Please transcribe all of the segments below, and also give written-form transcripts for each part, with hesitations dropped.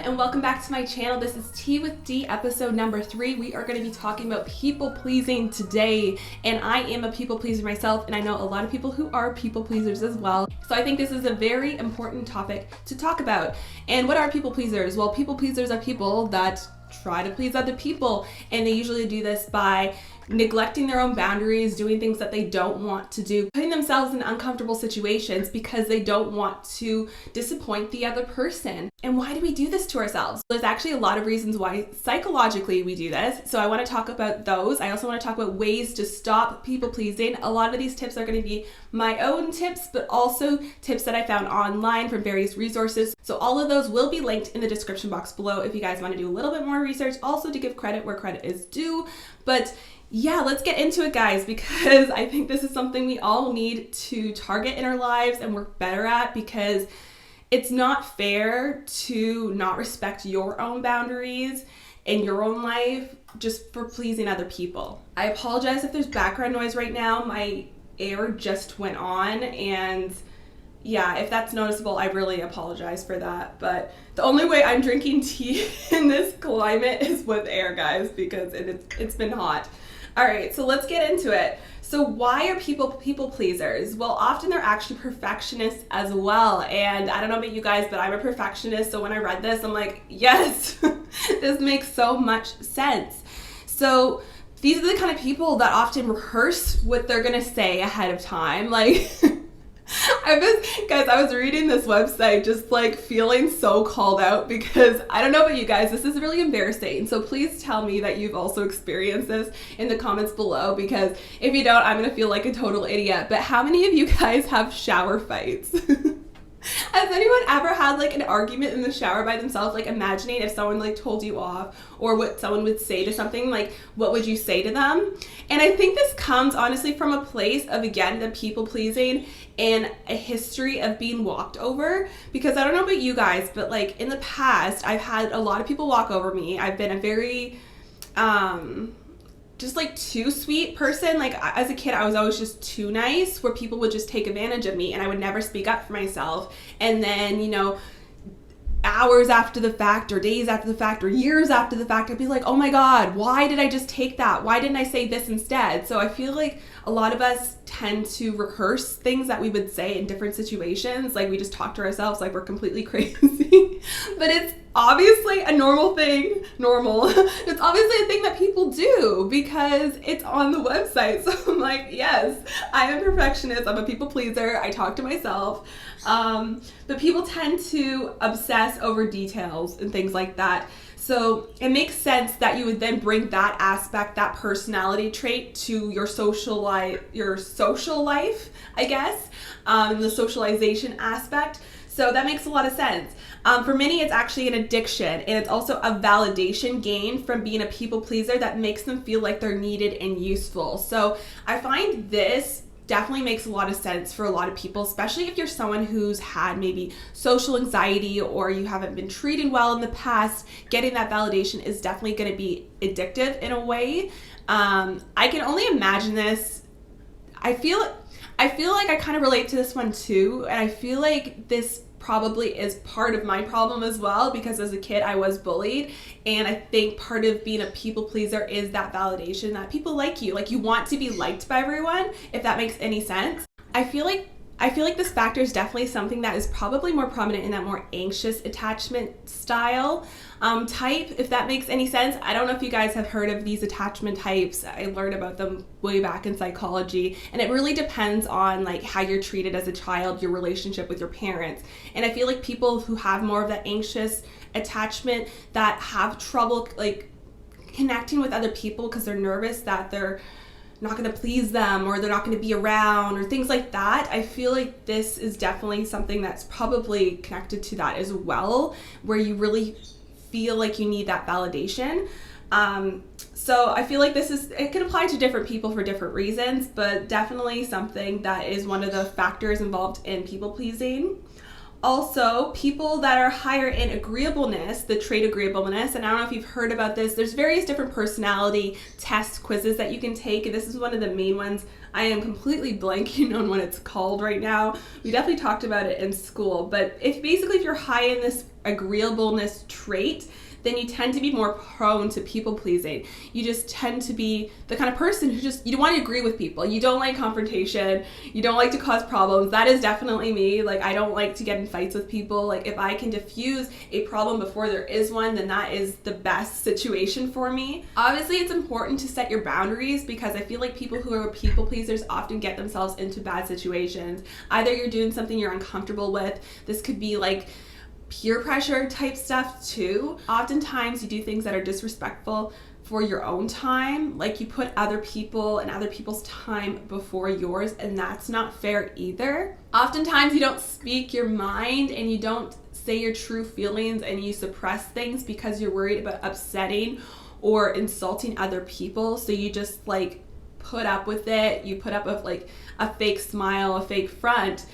and welcome back to my channel. This is Tea with D, episode number 3. We are going to be talking about people pleasing today, and I am a people pleaser myself, and I know a lot of people who are people pleasers as well. So I think this is a very important topic to talk about. And what are people pleasers? Well, people pleasers are people that try to please other people, and they usually do this by neglecting their own boundaries, doing things that they don't want to do, putting themselves in uncomfortable situations because they don't want to disappoint the other person. And why do we do this to ourselves? There's actually a lot of reasons why psychologically we do this. So I want to talk about those. I also want to talk about ways to stop people pleasing. A lot of these tips are going to be my own tips, but also tips that I found online from various resources. So all of those will be linked in the description box below if you guys want to do a little bit more research, also to give credit where credit is due. But yeah, let's get into it, guys, because I think this is something we all need to target in our lives and work better at, because it's not fair to not respect your own boundaries in your own life just for pleasing other people. I apologize if there's background noise right now. My air just went on, and yeah, if that's noticeable, I really apologize for that. But the only way I'm drinking tea in this climate is with air, guys, because it's been hot. All right, so let's get into it. So why are people pleasers? Well, often they're actually perfectionists as well. And I don't know about you guys, but I'm a perfectionist. So when I read this, I'm like, yes, this makes so much sense. So these are the kind of people that often rehearse what they're gonna say ahead of time. Like, I was reading this website just like feeling so called out, because I don't know about you guys, this is really embarrassing. So please tell me that you've also experienced this in the comments below, because if you don't, I'm gonna feel like a total idiot. But how many of you guys have shower fights? Has anyone ever had like an argument in the shower by themselves? Like imagining if someone like told you off, or what someone would say to something, like what would you say to them? And I think this comes honestly from a place of, again, the people pleasing and a history of being walked over. Because I don't know about you guys, but like in the past, I've had a lot of people walk over me. I've been a very just like too sweet person. Like as a kid, I was always just too nice, where people would just take advantage of me and I would never speak up for myself. And then, you know, hours after the fact, or days after the fact, or years after the fact, I'd be like, oh my God, why did I just take that? Why didn't I say this instead? So I feel like a lot of us tend to rehearse things that we would say in different situations. Like we just talk to ourselves like we're completely crazy. But it's obviously a normal thing. It's obviously a thing that people do because it's on the website. So I'm like, yes, I'm a perfectionist. I'm a people pleaser. I talk to myself. But people tend to obsess over details and things like that. So it makes sense that you would then bring that aspect, that personality trait, to your social life, I guess, the socialization aspect. So that makes a lot of sense. For many, it's actually an addiction, and it's also a validation gain from being a people pleaser that makes them feel like they're needed and useful. So I find this definitely makes a lot of sense for a lot of people, especially if you're someone who's had maybe social anxiety, or you haven't been treated well in the past. Getting that validation is definitely going to be addictive in a way. I can only imagine this. I feel like I kind of relate to this one too, and I feel like this probably is part of my problem as well, because as a kid I was bullied, and I think part of being a people pleaser is that validation that people like you. Like you want to be liked by everyone, if that makes any sense. I feel like this factor is definitely something that is probably more prominent in that more anxious attachment style type, if that makes any sense. I don't know if you guys have heard of these attachment types. I learned about them way back in psychology, and it really depends on like how you're treated as a child, your relationship with your parents. And I feel like people who have more of that anxious attachment, that have trouble like connecting with other people because they're nervous that they're not going to please them, or they're not going to be around, or things like that. I feel like this is definitely something that's probably connected to that as well, where you really feel like you need that validation. So I feel like it can apply to different people for different reasons, but definitely something that is one of the factors involved in people pleasing. Also, people that are higher in agreeableness, the trait agreeableness, and I don't know if you've heard about this, there's various different personality test quizzes that you can take, and this is one of the main ones I am completely blanking on what it's called right now. We definitely talked about it in school, but if you're high in this agreeableness trait, then you tend to be more prone to people pleasing. You just tend to be the kind of person who you want to agree with people. You don't like confrontation. You don't like to cause problems. That is definitely me. Like, I don't like to get in fights with people. Like, if I can diffuse a problem before there is one, then that is the best situation for me. Obviously, it's important to set your boundaries, because I feel like people who are people pleasers often get themselves into bad situations. Either you're doing something you're uncomfortable with. This could be like peer pressure type stuff too. Oftentimes you do things that are disrespectful for your own time, like you put other people and other people's time before yours, and that's not fair either. Oftentimes you don't speak your mind and you don't say your true feelings, and you suppress things because you're worried about upsetting or insulting other people. So you just like put up with it. You put up with like a fake smile, a fake front,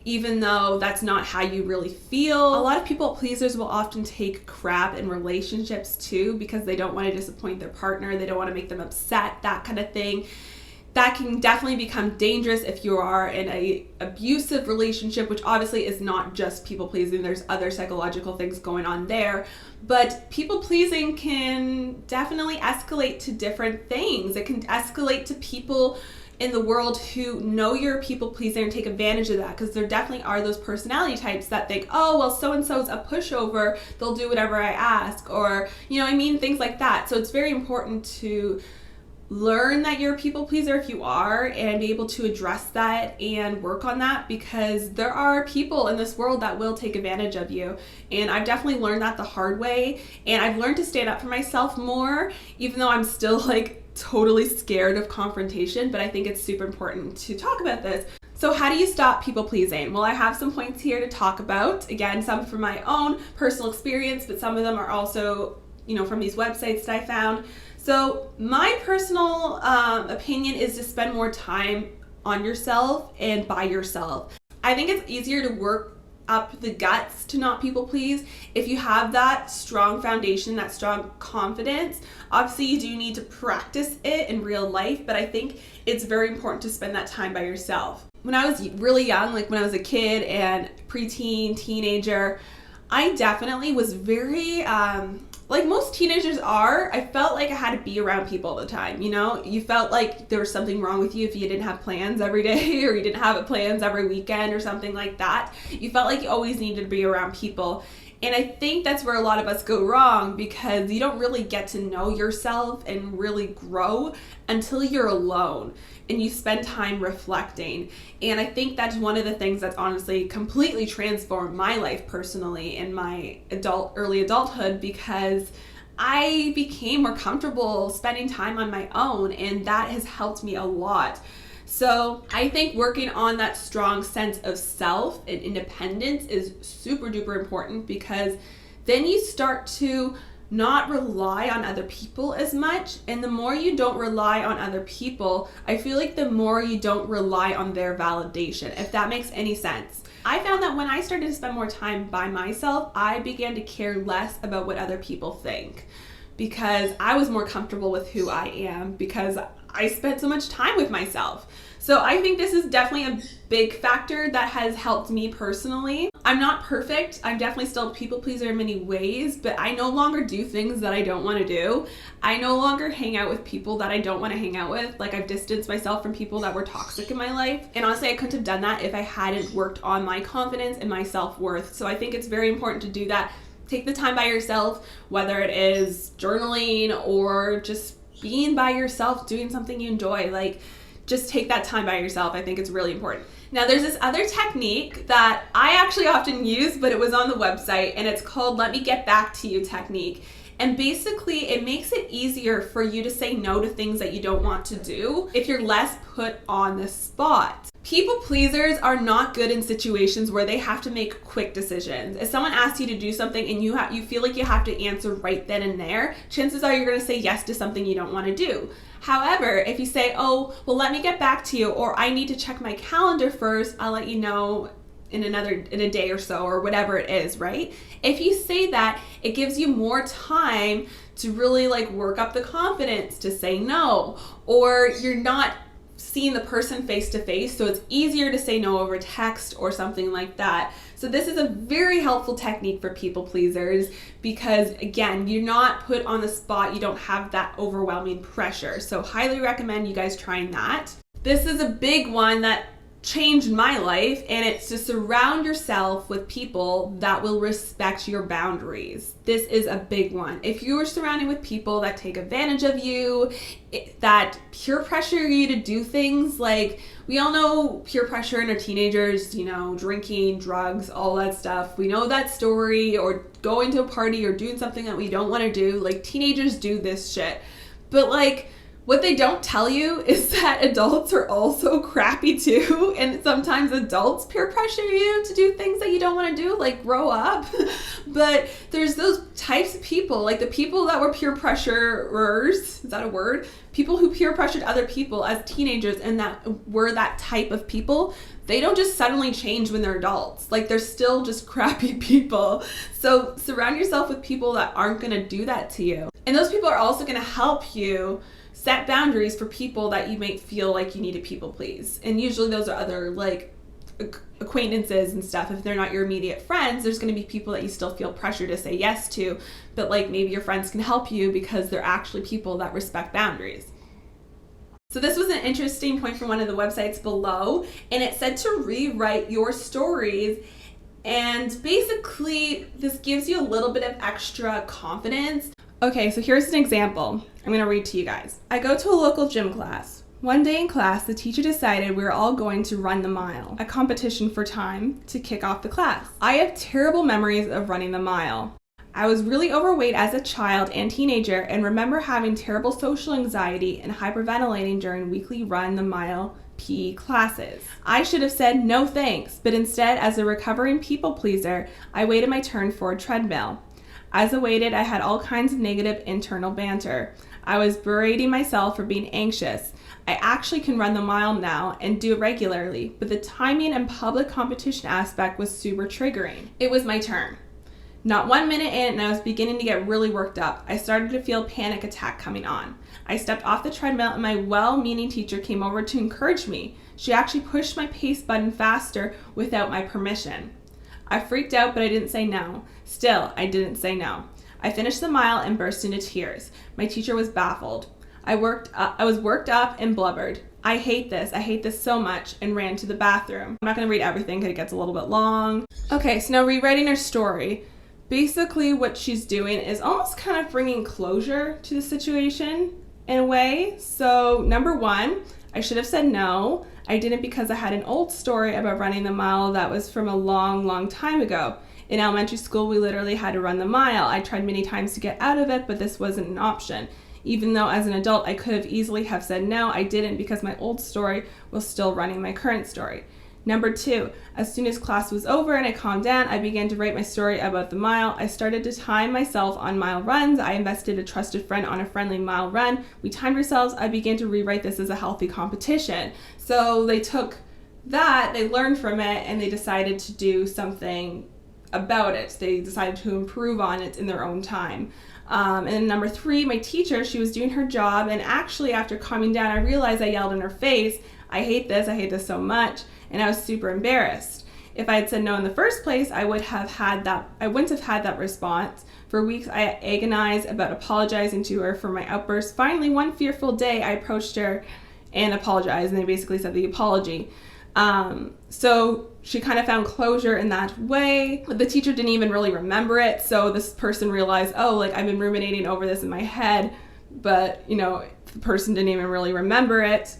even though that's not how you really feel. A lot of people pleasers will often take crap in relationships too, because they don't want to disappoint their partner, they don't want to make them upset, that kind of thing. That can definitely become dangerous if you are in a abusive relationship, which obviously is not just people pleasing. There's other psychological things going on there. But people pleasing can definitely escalate to different things. It can escalate to people in the world who know you're a people pleaser and take advantage of that, because there definitely are those personality types that think, oh, well, so-and-so's a pushover, they'll do whatever I ask, or, you know what I mean, things like that. So it's very important to learn that you're a people pleaser if you are, and be able to address that and work on that, because there are people in this world that will take advantage of you. And I've definitely learned that the hard way, and I've learned to stand up for myself more, even though I'm still like totally scared of confrontation. But I think it's super important to talk about this. So how do you stop people pleasing? Well, I have some points here to talk about. Again, some from my own personal experience, but some of them are also, you know, from these websites that I found. So my personal opinion is to spend more time on yourself and by yourself. I think it's easier to work up the guts to not people please if you have that strong foundation, that strong confidence. Obviously you do need to practice it in real life, but I think it's very important to spend that time by yourself. When I was really young, like when I was a kid and preteen, teenager, I definitely was very like most teenagers are, I felt like I had to be around people all the time, you know? You felt like there was something wrong with you if you didn't have plans every day, or you didn't have plans every weekend or something like that. You felt like you always needed to be around people. And I think that's where a lot of us go wrong, because you don't really get to know yourself and really grow until you're alone and you spend time reflecting. And I think that's one of the things that's honestly completely transformed my life personally in my early adulthood, because I became more comfortable spending time on my own, and that has helped me a lot. So I think working on that strong sense of self and independence is super duper important, because then you start to not rely on other people as much. And the more you don't rely on other people, I feel like the more you don't rely on their validation, if that makes any sense. I found that when I started to spend more time by myself, I began to care less about what other people think, because I was more comfortable with who I am, because I spent so much time with myself. So I think this is definitely a big factor that has helped me personally. I'm not perfect. I'm definitely still a people pleaser in many ways, but I no longer do things that I don't want to do. I no longer hang out with people that I don't want to hang out with. Like, I've distanced myself from people that were toxic in my life. And honestly, I couldn't have done that if I hadn't worked on my confidence and my self-worth. So I think it's very important to do that. Take the time by yourself, whether it is journaling or just being by yourself, doing something you enjoy. Like, just take that time by yourself. I think it's really important. Now, there's this other technique that I actually often use, but it was on the website, and it's called Let Me Get Back to You technique. And basically, it makes it easier for you to say no to things that you don't want to do if you're less put on the spot. People pleasers are not good in situations where they have to make quick decisions. If someone asks you to do something and you feel like you have to answer right then and there, chances are you're going to say yes to something you don't want to do. However, if you say, oh, well, let me get back to you, or I need to check my calendar first, I'll let you know in a day or so, or whatever it is, right? If you say that, it gives you more time to really like work up the confidence to say no, or you're not seeing the person face to face, so it's easier to say no over text or something like that. So this is a very helpful technique for people pleasers because, again, you're not put on the spot, you don't have that overwhelming pressure. So highly recommend you guys trying that. This is a big one that changed my life, and it's to surround yourself with people that will respect your boundaries. This is a big one. If you are surrounded with people that take advantage of you, that peer pressure you to do things, like we all know peer pressure in our teenagers, you know, drinking, drugs, all that stuff. We know that story, or going to a party or doing something that we don't want to do. Like, teenagers do this shit. But like, what they don't tell you is that adults are also crappy too, and sometimes adults peer pressure you to do things that you don't want to do, like grow up. But there's those types of people, like the people that were peer pressurers, is that a word? People who peer pressured other people as teenagers and that were that type of people. They don't just suddenly change when they're adults. Like, they're still just crappy people. So surround yourself with people that aren't gonna do that to you. And those people are also gonna help you set boundaries for people that you might feel like you need to people please. And usually those are other like acquaintances and stuff. If they're not your immediate friends, there's going to be people that you still feel pressure to say yes to, but like maybe your friends can help you because they're actually people that respect boundaries. So this was an interesting point from one of the websites below, and it said to rewrite your stories. And basically this gives you a little bit of extra confidence. Okay, so here's an example. I'm going to read to you guys. I go to a local gym class. One day in class, the teacher decided we were all going to run the mile, a competition for time to kick off the class. I have terrible memories of running the mile. I was really overweight as a child and teenager and remember having terrible social anxiety and hyperventilating during weekly run the mile PE classes. I should have said no thanks, but instead, as a recovering people pleaser, I waited my turn for a treadmill. As I waited, I had all kinds of negative internal banter. I was berating myself for being anxious. I actually can run the mile now and do it regularly, but the timing and public competition aspect was super triggering. It was my turn. Not 1 minute in, and I was beginning to get really worked up. I started to feel a panic attack coming on. I stepped off the treadmill, and my well-meaning teacher came over to encourage me. She actually pushed my pace button faster without my permission. I freaked out, but I didn't say no. Still, I didn't say no. I finished the mile and burst into tears. My teacher was baffled. I was worked up and blubbered. I hate this so much, and ran to the bathroom. I'm not going to read everything because it gets a little bit long. Okay, so now rewriting her story. Basically what she's doing is almost kind of bringing closure to the situation in a way. So number one, I should have said no. I didn't because I had an old story about running the mile that was from a long, long time ago. In elementary school, we literally had to run the mile. I tried many times to get out of it, but this wasn't an option. Even though as an adult, I could have easily have said no, I didn't because my old story was still running my current story. Number two, as soon as class was over and I calmed down, I began to write my story about the mile. I started to time myself on mile runs. I invested a trusted friend on a friendly mile run. We timed ourselves. I began to rewrite this as a healthy competition. So they took that, they learned from it, and they decided to do something about it. They decided to improve on it in their own time. And then number three, my teacher, she was doing her job, and actually after calming down, I realized I yelled in her face, I hate this so much, and I was super embarrassed. If I had said no in the first place, I wouldn't have had that response. For weeks, I agonized about apologizing to her for my outburst. Finally, one fearful day, I approached her and apologized, and they basically said the apology. So she kind of found closure in that way. But the teacher didn't even really remember it, so this person realized, oh, like I've been ruminating over this in my head, but you know, the person didn't even really remember it.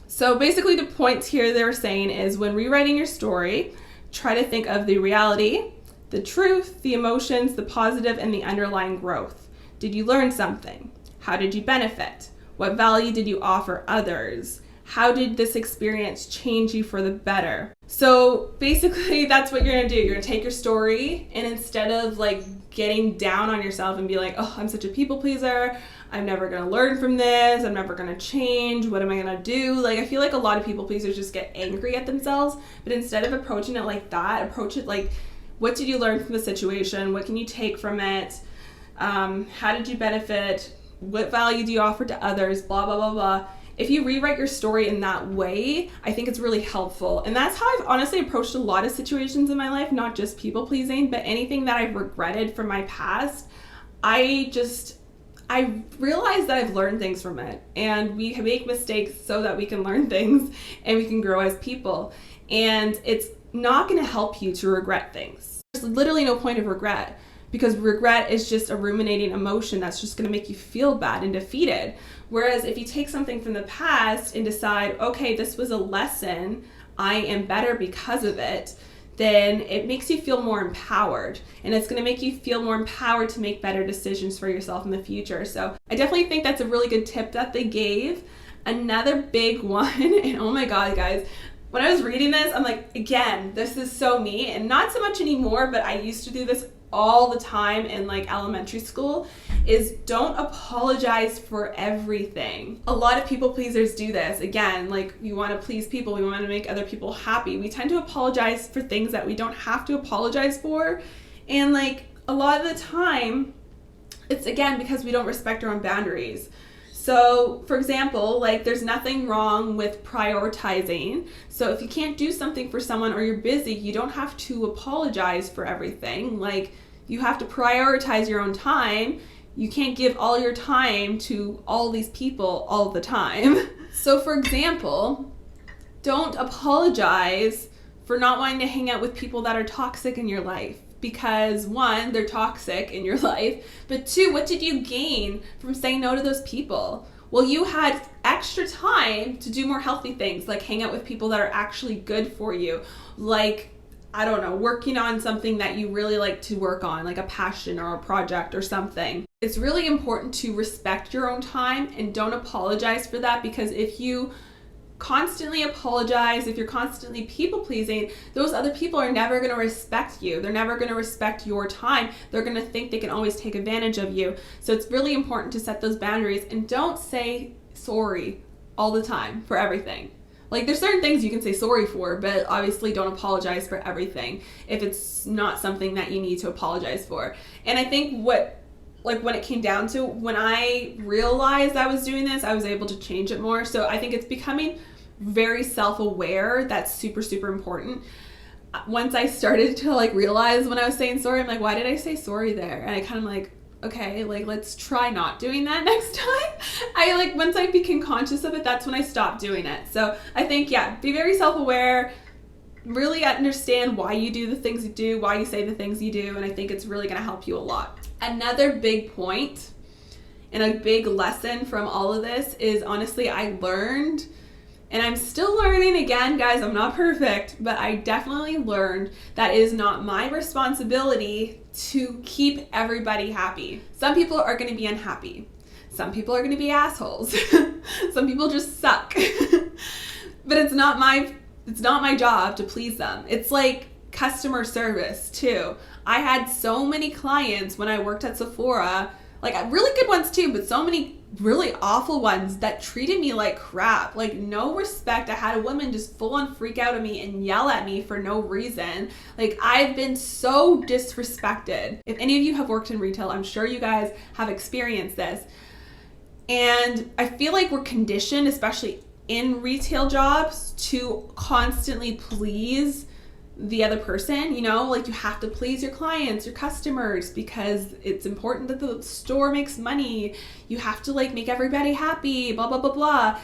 So basically the points here they're saying is when rewriting your story, try to think of the reality, the truth, the emotions, the positive, and the underlying growth. Did you learn something? How did you benefit? What value did you offer others? How did this experience change you for the better? So basically that's what you're gonna do. You're gonna take your story, and instead of like getting down on yourself and be like, oh, I'm such a people pleaser, I'm never gonna learn from this, I'm never gonna change, what am I gonna do? Like, I feel like a lot of people pleasers just get angry at themselves, but instead of approaching it like that, approach it like, what did you learn from the situation? What can you take from it? How did you benefit? What value do you offer to others? Blah, blah, blah, blah. if you rewrite your story in that way, I think it's really helpful. And that's how I've honestly approached a lot of situations in my life, not just people pleasing, but anything that I've regretted from my past. I realize that I've learned things from it, and we make mistakes so that we can learn things and we can grow as people. And it's not going to help you to regret things. There's literally no point of regret, because regret is just a ruminating emotion that's just going to make you feel bad and defeated. Whereas if you take something from the past and decide, okay, this was a lesson, I am better because of it, then it makes you feel more empowered, and it's going to make you feel more empowered to make better decisions for yourself in the future. So I definitely think that's a really good tip that they gave. Another big one, and oh my God, guys, when I was reading this, I'm like, again, this is so me, and not so much anymore, but I used to do this all the time in like elementary school, is don't apologize for everything. A lot of people pleasers do this. Again, like, we want to please people, we want to make other people happy. We tend to apologize for things that we don't have to apologize for. And like, a lot of the time, it's again because we don't respect our own boundaries. So, for example, like, there's nothing wrong with prioritizing. So if you can't do something for someone or you're busy, you don't have to apologize for everything. Like, you have to prioritize your own time. You can't give all your time to all these people all the time. So, for example, don't apologize for not wanting to hang out with people that are toxic in your life. Because one, they're toxic in your life, but two, what did you gain from saying no to those people? Well, you had extra time to do more healthy things, like hang out with people that are actually good for you, like, I don't know, working on something that you really like to work on, like a passion or a project or something. It's really important to respect your own time and don't apologize for that, because if you constantly apologize, if you're constantly people pleasing, those other people are never going to respect you. They're never going to respect your time. They're going to think they can always take advantage of you. So it's really important to set those boundaries, and don't say sorry all the time for everything. Like, there's certain things you can say sorry for, but obviously don't apologize for everything if it's not something that you need to apologize for. And I think when it came down to, when I realized I was doing this, I was able to change it more. So I think it's becoming very self-aware. That's super, super important. Once I started to like realize when I was saying sorry, I'm like, why did I say sorry there? And I kind of like, okay, like, let's try not doing that next time. Once I became conscious of it, that's when I stopped doing it. So I think, yeah, be very self-aware, really understand why you do the things you do, why you say the things you do, and I think it's really going to help you a lot. Another big point and a big lesson from all of this is, honestly, I learned, and I'm still learning, again, guys, I'm not perfect, but I definitely learned that it is not my responsibility to keep everybody happy. Some people are going to be unhappy. Some people are going to be assholes. Some people just suck. But it's not my job to please them. It's like customer service too. I had so many clients when I worked at Sephora, like really good ones too, but so many really awful ones that treated me like crap, like no respect. I had a woman just full on freak out at me and yell at me for no reason. Like, I've been so disrespected. If any of you have worked in retail, I'm sure you guys have experienced this. And I feel like we're conditioned, especially in retail jobs, to constantly please the other person, you know, like you have to please your clients, your customers, because it's important that the store makes money. You have to like make everybody happy, blah, blah, blah, blah.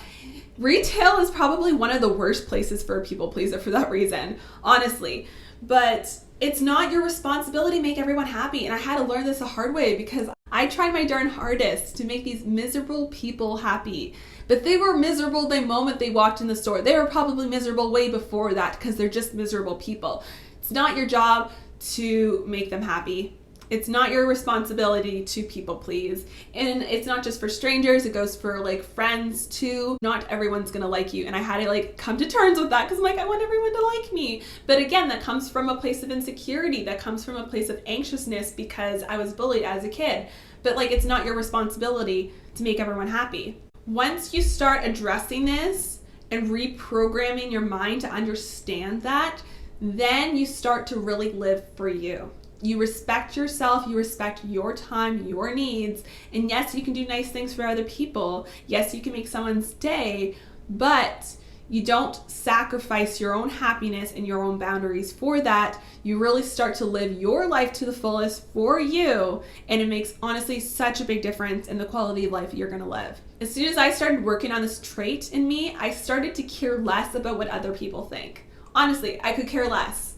Retail is probably one of the worst places for a people pleaser for that reason, honestly. But it's not your responsibility to make everyone happy. And I had to learn this the hard way, because I tried my darn hardest to make these miserable people happy. But they were miserable the moment they walked in the store. They were probably miserable way before that, because they're just miserable people. It's not your job to make them happy. It's not your responsibility to people please. And it's not just for strangers, it goes for like friends too. Not everyone's gonna like you. And I had to like come to terms with that, because I'm like, I want everyone to like me. But again, that comes from a place of insecurity. That comes from a place of anxiousness, because I was bullied as a kid. But like, it's not your responsibility to make everyone happy. Once you start addressing this and reprogramming your mind to understand that, then you start to really live for you. You respect yourself, you respect your time, your needs, and yes, you can do nice things for other people. Yes, you can make someone's day, but you don't sacrifice your own happiness and your own boundaries for that. You really start to live your life to the fullest for you, and it makes honestly such a big difference in the quality of life you're gonna live. As soon as I started working on this trait in me, I started to care less about what other people think. Honestly, I could care less.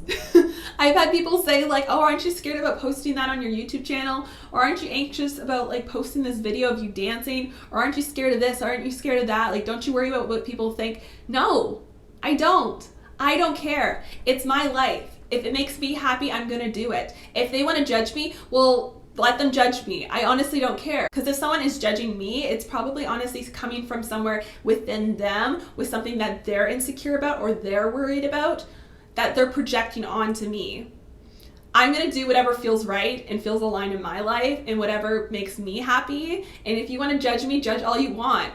I've had people say like, oh, aren't you scared about posting that on your YouTube channel? Or aren't you anxious about like posting this video of you dancing? Or aren't you scared of this? Or aren't you scared of that? Like, don't you worry about what people think? No, I don't. I don't care. It's my life. If it makes me happy, I'm gonna do it. If they wanna judge me, well, let them judge me. I honestly don't care. Because if someone is judging me, it's probably honestly coming from somewhere within them with something that they're insecure about or they're worried about that they're projecting onto me. I'm gonna do whatever feels right and feels aligned in my life and whatever makes me happy. And if you wanna judge me, judge all you want.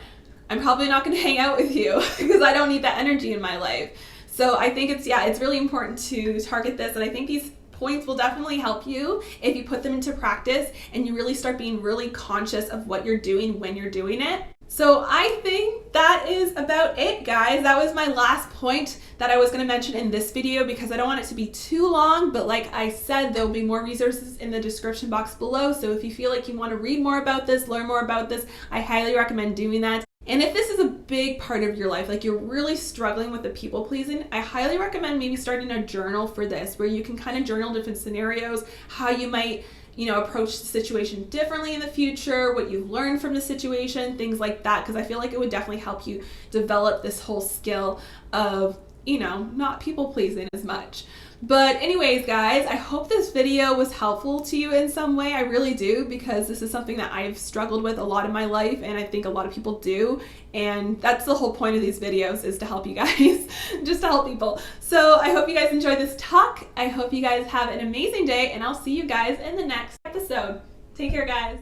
I'm probably not gonna hang out with you because I don't need that energy in my life. So I think it's really important to target this, and I think these points will definitely help you if you put them into practice and you really start being really conscious of what you're doing when you're doing it. So I think that is about it, guys. That was my last point that I was going to mention in this video because I don't want it to be too long, but like I said, there will be more resources in the description box below. So if you feel like you want to read more about this, learn more about this, I highly recommend doing that. And if this is a big part of your life, like you're really struggling with the people pleasing, I highly recommend maybe starting a journal for this where you can kind of journal different scenarios, how you might, approach the situation differently in the future, what you've learned from the situation, things like that, because I feel like it would definitely help you develop this whole skill of, not people pleasing as much. But anyways, guys, I hope this video was helpful to you in some way. I really do, because this is something that I've struggled with a lot in my life, and I think a lot of people do. And that's the whole point of these videos, is to help you guys, just to help people. So I hope you guys enjoyed this talk. I hope you guys have an amazing day, and I'll see you guys in the next episode. Take care, guys.